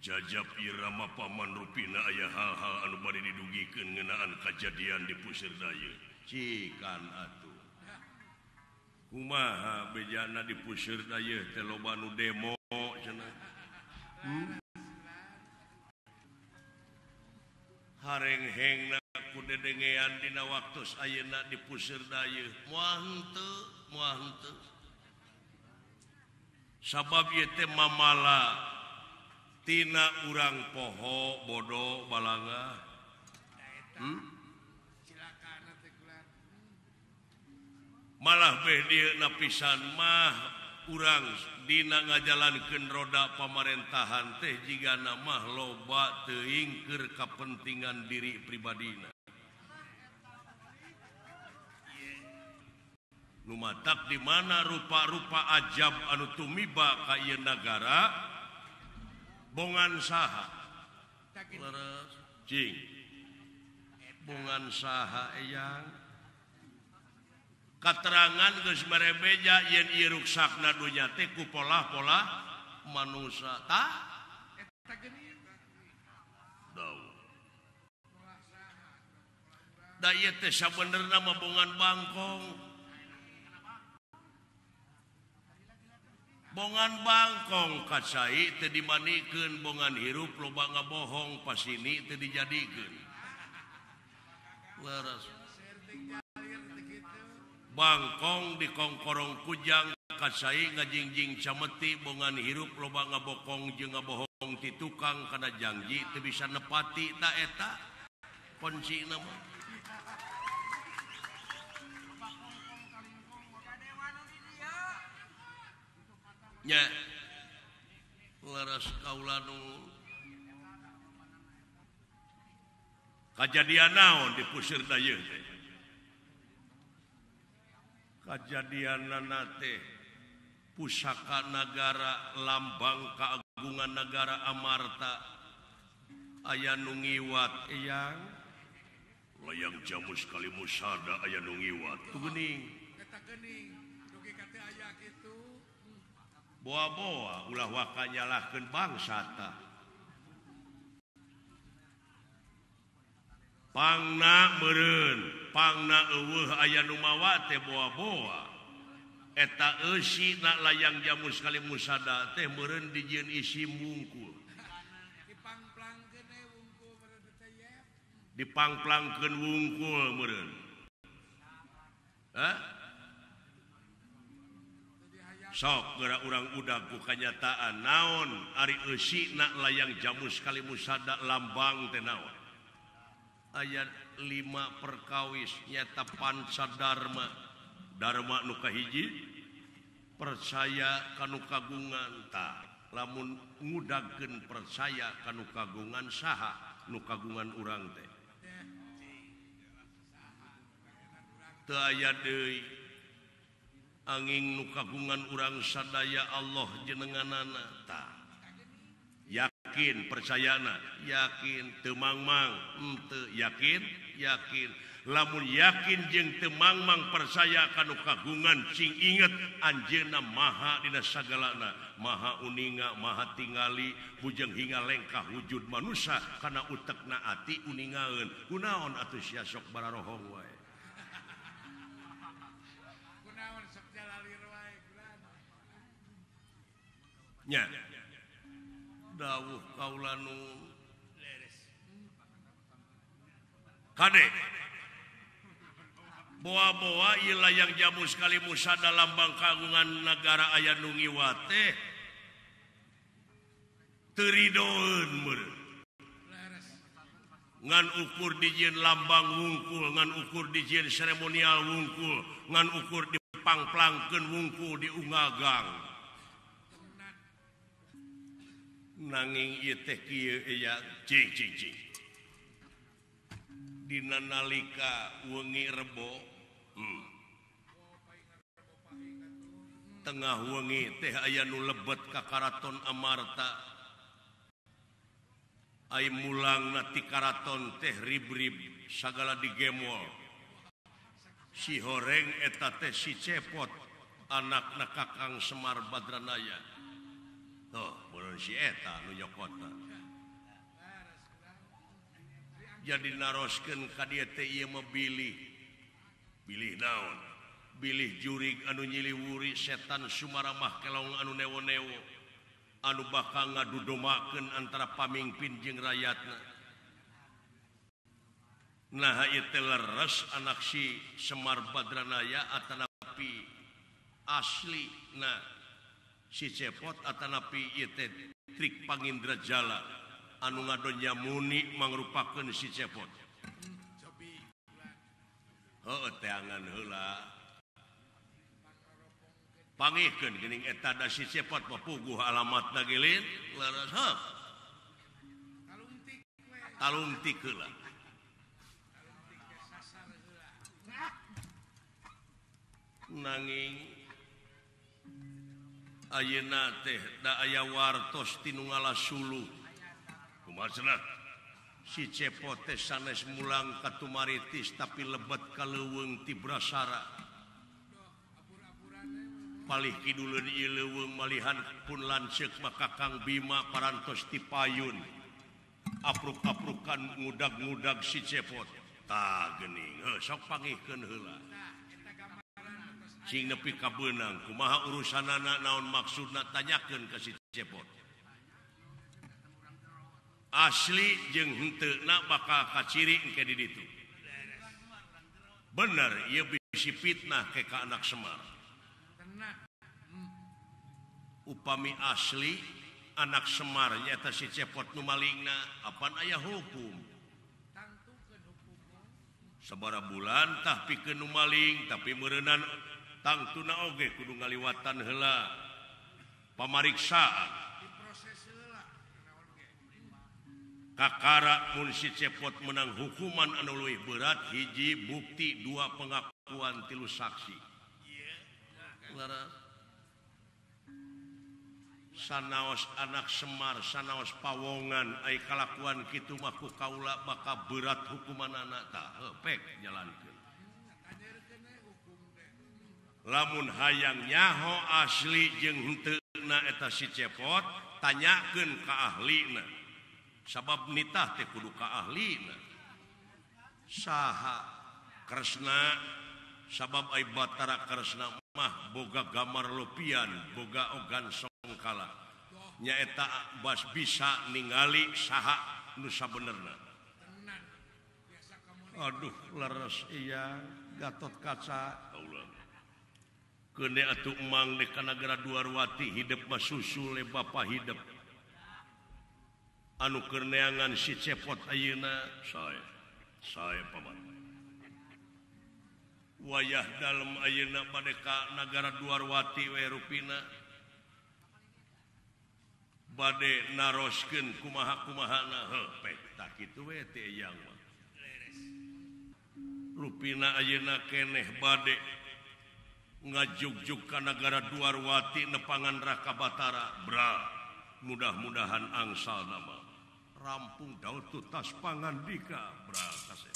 Jajab irama paman rupina aya hal-hal anu bari didugikeun ngeunaan kajadian di puseur daya. Cikan atuh. Kumaha bejana di puseur daya teh loba nu demo cenah. Hareng-hengna ku dedengean dina waktos ayeuna di puseur daya. Moal henteu. Sabab ieu teh mamala tina urang poho bodoh balanga. Malah beh dieu napisan mah urang dina ngajalankeun roda pamarentahan teh jigana mah loba teuing keur kapentingan diri pribadina. Nu matak di mana rupa-rupa ajab anu tumiba ka ieu nagara bongan saha? Leres cing. Bongan saha eyang? Katerangan geus merebeja yen ieu ruksakna dunya teh ku pola-pola manusia tah eta geuning. Da ieu teh sabenerna mah bongan bangkong. Bongan bangkong kacai teu dimanikeun bongan hirup loba ngabohong pasini teu dijadikeun. Leres. Bangkong di kongkorong kujang kacai ngajingjing cameti bongan hirup loba ngabokong jeung ngabohong ti tukang kana janji teu bisa nepati ta eta kuncina mah. Nya leres kaula nu kajadian naon di puseur daya teh. Kajadianna teh pusaka nagara lambang keagungan negara Amarta aya nu ngiwat eyang layang jamus kali musada aya nu ngiwat tu geuning eta geuning dugi ka teu aya kitu boa-boa ulah waka nyalahkeun bangsa tah pangna meureun pangna eueuh aya nu mawa teh boa-boa eta eusina layang jamus kali musada teh meureun dijieun isi wungkul dipangplangkeun wungkul meureun sok geura urang udag ku kanyataan naon ari eusina layang jamus kali musada lambang teh naon ayat 5 perkawis nyata pancadarma dharma nu kahiji percaya kanu kagungan ta lamun ngudagkeun percaya kanu kagungan saha nu kagungan urang teh teu aya deui anging nu kagungan urang sadaya Allah jenenganana ta yakin percayana yakin teu mangmang henteu yakin lamun yakin jeung teu mangmang percaya kanu kagungan cing inget anjeunna maha dina sagalana maha uninga maha tingali bujang hingga lengkah wujud manusia kana utekna ati uningaeun kunaon atuh sia sok bararohong wae kunaon sok jalalir wae nya dawuh kaula nu kade boa-boa ieu layang jamus kali musada lambang kagungan negara aya nu ngiwat teh teu ridoeun meureun ngan ukur dijieun lambang wungkul ngan ukur dijieun seremonial wungkul ngan ukur dipangplangkeun wungkul di ungagang nanging ieu teh kieu ya cing dina nalika wengi rebo tengah wengi teh aya nu lebet ka karaton Amarta ai mulangna ti karaton teh rib-rib sagala digemol si horeng eta teh si Cepot anakna Kakang Semar Badranaya. Tuh mun si eta nu nyokotna jadi naroskeun ka dieu teh ieu mah bilih naon bilih jurig anu nyiliwuri setan sumaramah kelong anu newo-newo anu bakal ngadudomakeun antara pamingpin jeung rakyatna nah ieu teh leres anak si Semar Badranaya atanapi asli nah si Cepot atanapi ieu teh trik Pangindrajala anu ngadonya muni mangrupakeun si Cepot heuh teangan heula pangihkeun geuning eta da si Cepot mah puguh alamatna gelin leres heuh talungtik heula nanging ayeuna teh da aya wartos tinu ngalasulu kumaha si Cepot teh sanes mulang ka Tumaritis tapi lebet ka leuweung ti Brasara palih kiduleun ieu leuweung malihan pun lanceuk maka Kang Bima parantos ti payun apruk-aprukan ngudag-ngudag si Cepot tah geuning sok pangihkeun heula sing nepi ka beunang kumaha urusanana naon maksudna tanyakeun ka si Cepot asli jeung henteuna bakal kaciri engke di ditu bener ieu bisi fitnah ke ka anak Semar upami asli anak Semar nyaeta si Cepot nu malingna apan aya hukum sabaraha bulan tah pikeun nu maling tapi meureunana tangtuna oge kudu ngaliwatan heula pamariksaan kakara mun si Cepot menang hukuman anu leuwih berat hiji bukti dua pengakuan tilu saksi sanaos anak Semar sanaos pawongan ai kalakuan kitu mah ku kaula bakal berat hukumanana tah pek jalankeun lamun hayang nyaho asli jeung henteuna eta si Cepot tanyakeun ka ahlina sabab nitah teh kudu ka ahlina saha Kresna sabab ai Batara Kresna mah boga gamar lopian boga ogan songkala nyaeta bas bisa ningali saha nu sabenerna aduh leres iya Gatot Kaca kene atuh emang di Kanagara Duarwati hidup mah susul le bapa hidup anu keur neangan si Cepot ayeuna saya paman wayah dalem ayeuna bade ka Nagara Duarwati we rupina bade naroskeun kumaha-kumahana heuh pek tah kitu we teh eyang mah rupina ayeuna keneh bade ngajuk-juk ka Nagara Duarwati nepangan Raka Batara bra mudah-mudahan angsal nama rampung daud tutas pangandika bra kasih